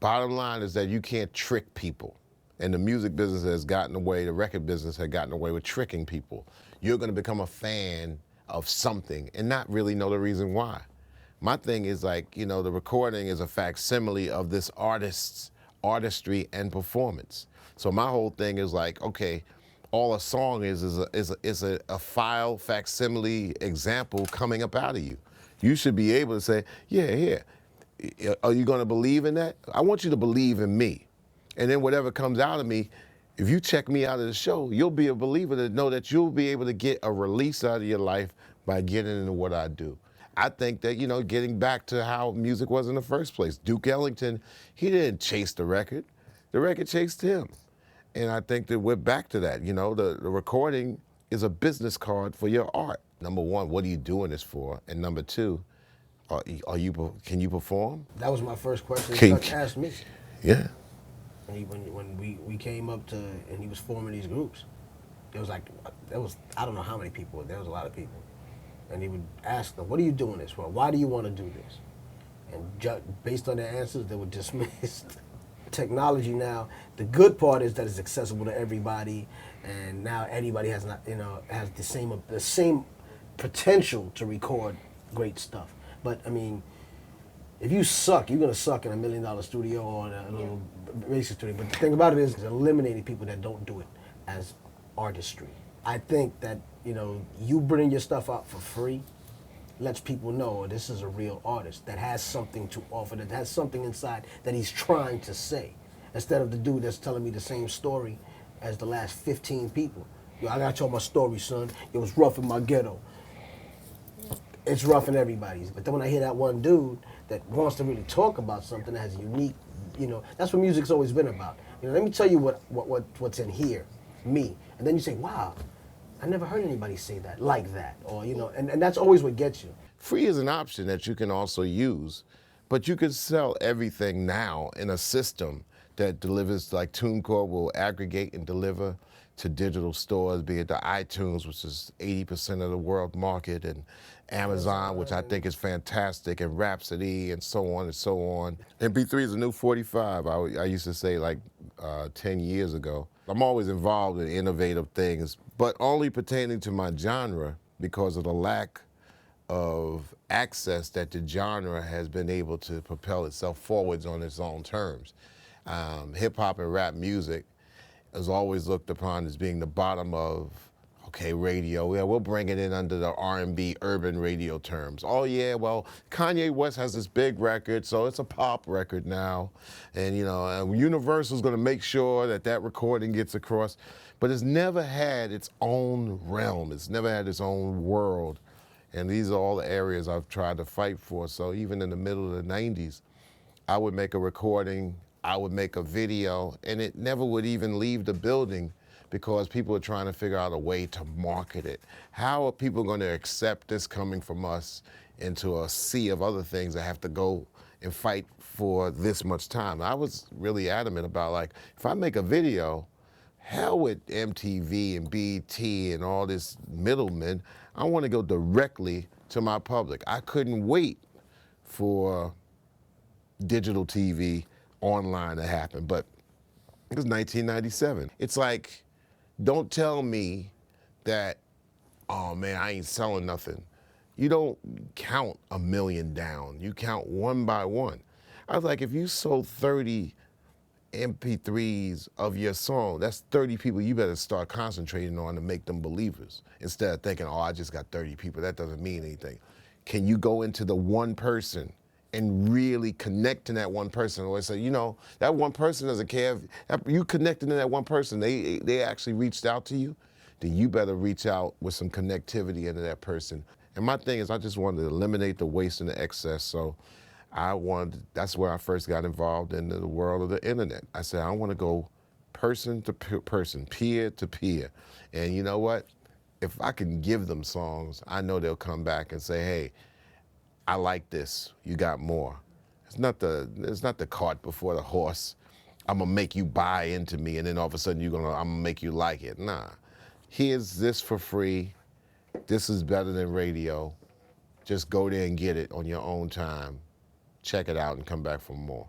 Bottom line is that you can't trick people. And the music business has gotten away, the record business had gotten away with tricking people. You're gonna become a fan of something and not really know the reason why. My thing is like, you know, the recording is a facsimile of this artist's artistry and performance. So my whole thing is like, okay, all a song is a file facsimile example coming up out of you. You should be able to say, yeah, here. Are you gonna believe in that? I want you to believe in me. And then whatever comes out of me, if you check me out of the show, you'll be a believer to know that you'll be able to get a release out of your life by getting into what I do. I think that, you know, getting back to how music was in the first place, Duke Ellington, he didn't chase the record chased him. And I think that we're back to that. You know, the recording is a business card for your art. Number one, what are you doing this for? And number two, can you perform? That was my first question Chuck asked me. Yeah. When we came up to, and he was forming these groups, there was I don't know how many people, there was a lot of people. And he would ask them, what are you doing this for? Why do you want to do this? And based on their answers, they were dismissed. Technology now, the good part is that it's accessible to everybody, and now anybody has the same potential to record great stuff. But I mean, if you suck, you're gonna suck in $1 million studio or in a little basic studio. But the thing about it is eliminating people that don't do it as artistry. I think that, you know, you bring your stuff out for free lets people know this is a real artist that has something to offer, that has something inside that he's trying to say. Instead of the dude that's telling me the same story as the last 15 people. Yo, I gotta tell my story, son. It was rough in my ghetto. It's rough in everybody's. But then when I hear that one dude that wants to really talk about something that has unique, you know, that's what music's always been about. You know, let me tell you what's in here, me. And then you say, wow, I never heard anybody say that, like that. Or, you know, and that's always what gets you. Free is an option that you can also use, but you can sell everything now in a system that delivers, like TuneCore will aggregate and deliver to digital stores, be it the iTunes, which is 80% of the world market, and Amazon, which I think is fantastic, and Rhapsody, and so on and so on. MP3 is a new 45, I used to say like 10 years ago. I'm always involved in innovative things, but only pertaining to my genre because of the lack of access that the genre has been able to propel itself forwards on its own terms. Hip hop and rap music is always looked upon as being the bottom of, okay, radio, yeah, we'll bring it in under the R&B urban radio terms. Oh yeah, well, Kanye West has this big record, so it's a pop record now. And you know, Universal's gonna make sure that that recording gets across, but it's never had its own realm. It's never had its own world. And these are all the areas I've tried to fight for. So even in the middle of the 90s, I would make a recording, I would make a video, and it never would even leave the building because people are trying to figure out a way to market it. How are people going to accept this coming from us into a sea of other things that have to go and fight for this much time? I was really adamant about, like, if I make a video, hell with MTV and BT and all this middlemen. I want to go directly to my public. I couldn't wait for digital TV online to happen, but it was 1997. It's like, don't tell me that, oh man, I ain't selling nothing. You don't count a million down. You count one by one. I was like, if you sold 30 MP3s of your song, that's 30 people you better start concentrating on to make them believers. Instead of thinking, oh, I just got 30 people, that doesn't mean anything. Can you go into the one person and really connect to that one person? Or say, you know, that one person doesn't care. If you connected to that one person, they actually reached out to you, then you better reach out with some connectivity into that person. And my thing is, I just wanted to eliminate the waste and the excess. So that's where I first got involved in the world of the internet. I said, I want to go person to person, peer to peer. And you know what? If I can give them songs, I know they'll come back and say, hey, I like this, you got more. It's not the cart before the horse. I'm gonna make you buy into me and then all of a sudden I'm gonna make you like it. Nah, here's this for free. This is better than radio. Just go there and get it on your own time. Check it out and come back for more.